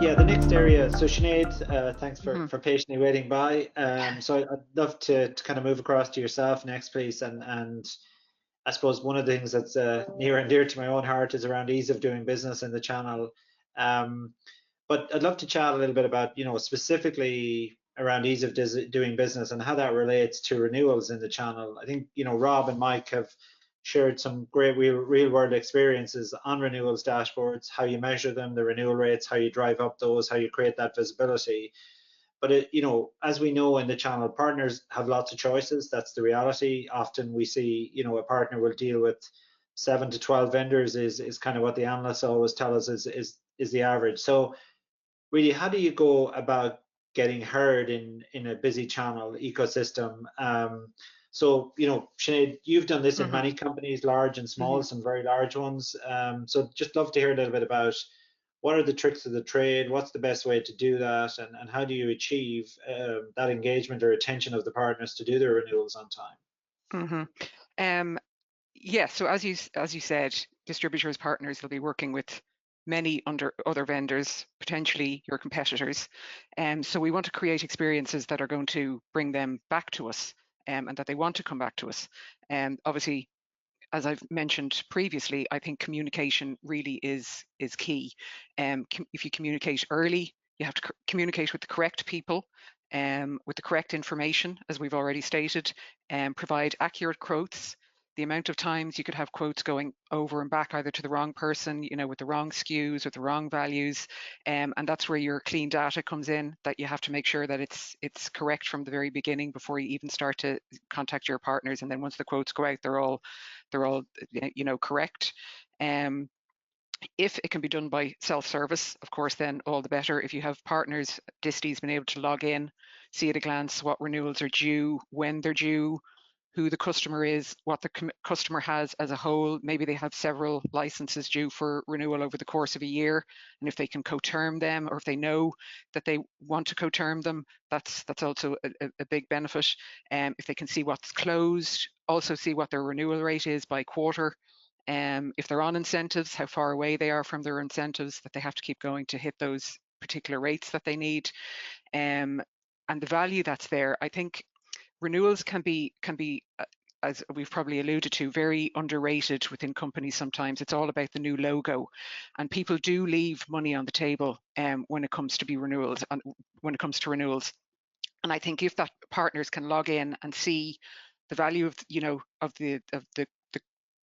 Yeah, the next area. So Sinead, thanks for patiently waiting by. So I'd love to kind of move across to yourself next, please. And I suppose one of the things that's near and dear to my own heart is around ease of doing business in the channel. Um, but I'd love to chat a little bit about, specifically around ease of doing business and how that relates to renewals in the channel. I think, Rob and Mike have shared some great real world experiences on renewals dashboards, how you measure them, the renewal rates, how you drive up those, how you create that visibility. But as we know in the channel, partners have lots of choices. That's the reality. Often we see, a partner will deal with 7 to 12 vendors is kind of what the analysts always tell us is the average. So really, how do you go about getting heard in a busy channel ecosystem? So, Sinead, you've done this in many companies, large and small, some very large ones. So just love to hear a little bit about what are the tricks of the trade, what's the best way to do that, and how do you achieve that engagement or attention of the partners to do their renewals on time? Yeah, so as you said, distributors, partners will be working with many other vendors, potentially your competitors. So we want to create experiences that are going to bring them back to us, and that they want to come back to us. And obviously, as I've mentioned previously, I think communication really is key. If you communicate early, you have to communicate with the correct people, with the correct information, as we've already stated, and provide accurate quotes. The amount of times you could have quotes going over and back either to the wrong person, with the wrong SKUs, with the wrong values, and that's where your clean data comes in, that you have to make sure that it's correct from the very beginning before you even start to contact your partners. And then once the quotes go out, they're all correct. If it can be done by self-service, of course, then all the better. If you have partners, disties, been able to log in, see at a glance what renewals are due, when they're due, who the customer is, what the customer has as a whole. Maybe they have several licenses due for renewal over the course of a year, and if they can co-term them, or if they know that they want to co-term them, that's also a big benefit. If they can see what's closed, also see what their renewal rate is by quarter. If they're on incentives, how far away they are from their incentives, that they have to keep going to hit those particular rates that they need, and the value that's there. I think renewals can be, as we've probably alluded to, very underrated within companies. Sometimes it's all about the new logo, and people do leave money on the table when it comes to renewals. And I think if that partners can log in and see the value of the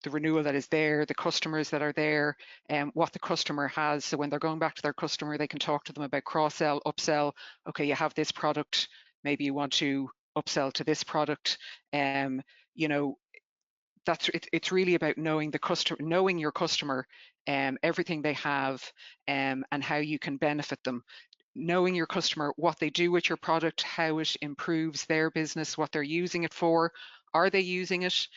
renewal that is there, the customers that are there, and what the customer has. So when they're going back to their customer, they can talk to them about cross-sell, upsell. Okay, you have this product, maybe you want to upsell to this product. It's really about knowing the customer, knowing your customer, everything they have, and how you can benefit them. Knowing your customer, what they do with your product, how it improves their business, what they're using it for, are they using it?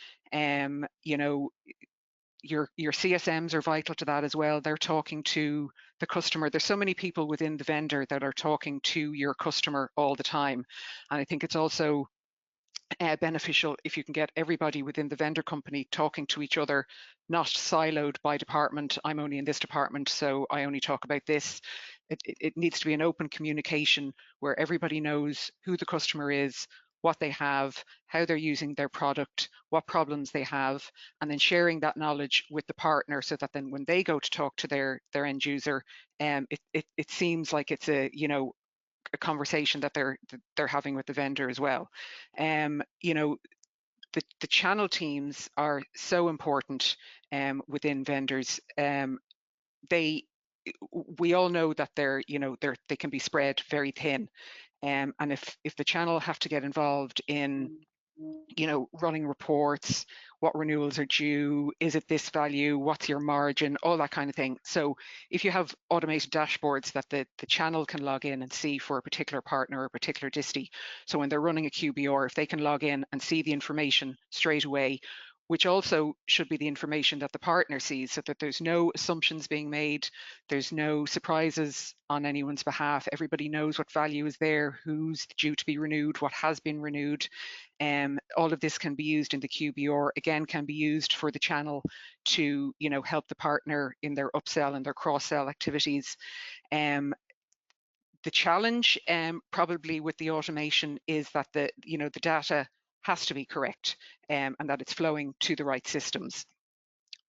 Your CSMs are vital to that as well. They're talking to the customer. There's so many people within the vendor that are talking to your customer all the time, and I think it's also beneficial if you can get everybody within the vendor company talking to each other, not siloed by department. I'm only in this department, so I only talk about this. It needs to be an open communication where everybody knows who the customer is, what they have, how they're using their product, what problems they have, and then sharing that knowledge with the partner, so that then when they go to talk to their end user, it seems like it's a conversation that they're having with the vendor as well. The channel teams are so important within vendors. We all know that they can be spread very thin, and if the channel have to get involved in running reports, what renewals are due, is it this value, what's your margin, all that kind of thing. So if you have automated dashboards that the channel can log in and see for a particular partner or a particular disty, so when they're running a QBR, if they can log in and see the information straight away, which also should be the information that the partner sees, so that there's no assumptions being made, there's no surprises on anyone's behalf. Everybody knows what value is there, who's due to be renewed, what has been renewed. All of this can be used in the QBR, again, can be used for the channel to, you know, help the partner in their upsell and their cross-sell activities. The challenge probably with the automation is that the data has to be correct, and that it's flowing to the right systems.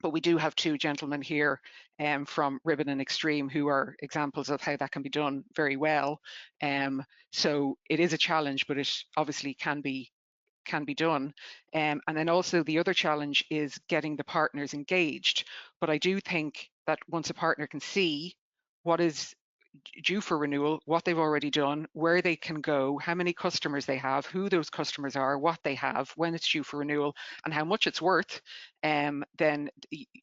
But we do have two gentlemen here from Ribbon and Extreme who are examples of how that can be done very well. So it is a challenge, but it obviously can be done. And then also the other challenge is getting the partners engaged. But I do think that once a partner can see what is due for renewal, what they've already done, where they can go, how many customers they have, who those customers are, what they have, when it's due for renewal, and how much it's worth, and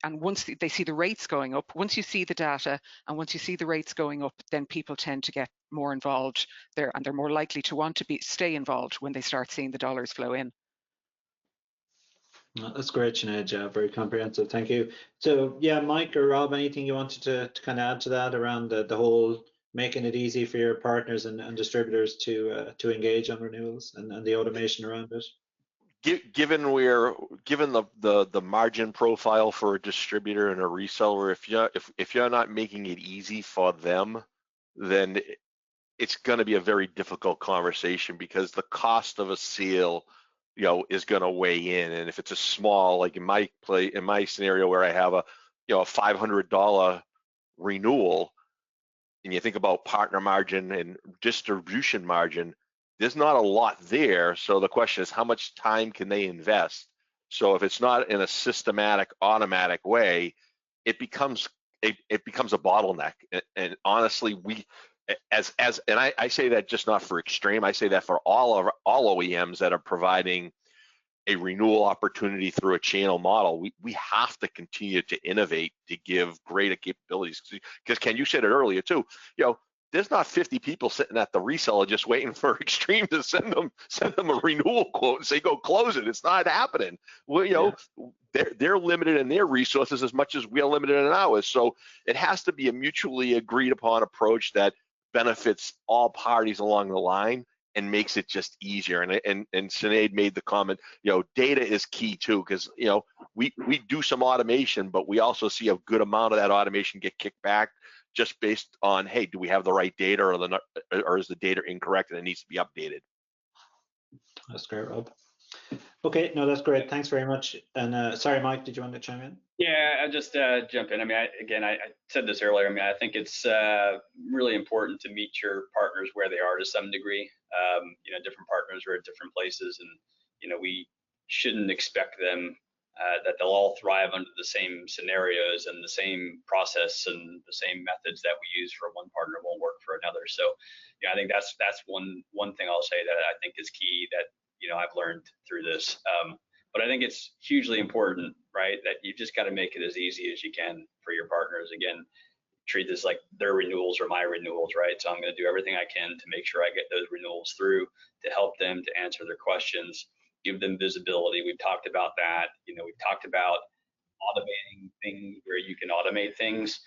once they see the rates going up, once you see the data and once you see the rates going up, then people tend to get more involved there, and they're more likely to want to stay involved when they start seeing the dollars flow in. That's great, Sinead. Yeah, very comprehensive. Thank you. So yeah, Mike or Rob, anything you wanted to kind of add to that around the whole making it easy for your partners and distributors to engage on renewals and the automation around it? Given the margin profile for a distributor and a reseller, if you're not making it easy for them, then it's going to be a very difficult conversation, because the cost of a sale, is going to weigh in. And if it's a small, like in my scenario where I have a $500 renewal, and you think about partner margin and distribution margin, there's not a lot there. So the question is, how much time can they invest? So if it's not in a systematic, automatic way, it becomes a bottleneck. And honestly, and I say that just not for Extreme, I say that for all OEMs that are providing a renewal opportunity through a channel model. We have to continue to innovate to give greater capabilities. Because Ken, you said it earlier too, there's not 50 people sitting at the reseller just waiting for Extreme to send them a renewal quote and say, go close it. It's not happening. Well, they're limited in their resources as much as we're limited in ours. So it has to be a mutually agreed upon approach that benefits all parties along the line and makes it just easier. And Sinead made the comment, data is key too, because we do some automation, but we also see a good amount of that automation get kicked back just based on, hey, do we have the right data, or is the data incorrect and it needs to be updated? That's great, Rob. Okay, no, that's great. Thanks very much. And sorry, Mike, did you want to chime in? Yeah, I'll just jump in. I mean, I said this earlier. I mean, I think it's really important to meet your partners where they are to some degree. Different partners are at different places, and we shouldn't expect them that they'll all thrive under the same scenarios and the same process and the same methods that we use for one partner won't work for another. So, I think that's one thing I'll say that I think is key that I've learned through this. But I think it's hugely important, right, that you've just got to make it as easy as you can for your partners. Again, treat this like their renewals or my renewals, right? So I'm going to do everything I can to make sure I get those renewals through, to help them, to answer their questions, give them visibility. We've talked about that. We've talked about automating things where you can automate things.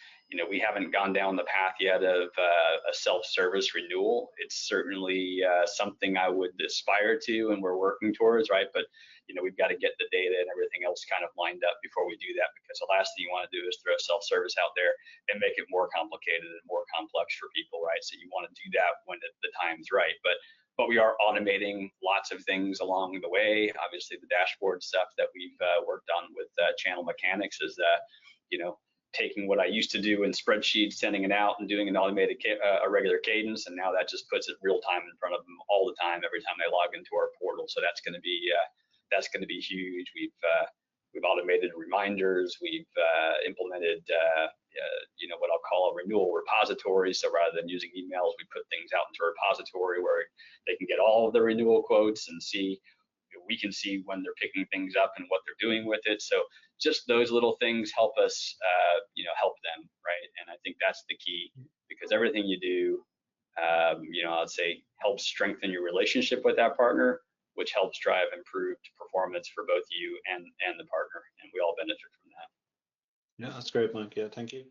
We haven't gone down the path yet of a self-service renewal. It's certainly something I would aspire to, and we're working towards, right? But we've got to get the data and everything else kind of lined up before we do that, because the last thing you want to do is throw self-service out there and make it more complicated and more complex for people, right? So you want to do that when the time's right. But we are automating lots of things along the way. Obviously, the dashboard stuff that we've worked on with channel mechanics is taking what I used to do in spreadsheets, sending it out, and doing an automated a regular cadence, and now that just puts it real time in front of them all the time, every time they log into our portal. So that's going to be huge. We've automated reminders. We've implemented what I'll call a renewal repository. So rather than using emails, we put things out into a repository where they can get all of the renewal quotes and see. We can see when they're picking things up and what they're doing with it. So just those little things help us, help them, right? And I think that's the key, because everything you do, I'd say helps strengthen your relationship with that partner, which helps drive improved performance for both you and the partner, and we all benefit from that. Yeah, that's great, Mike. Yeah, thank you.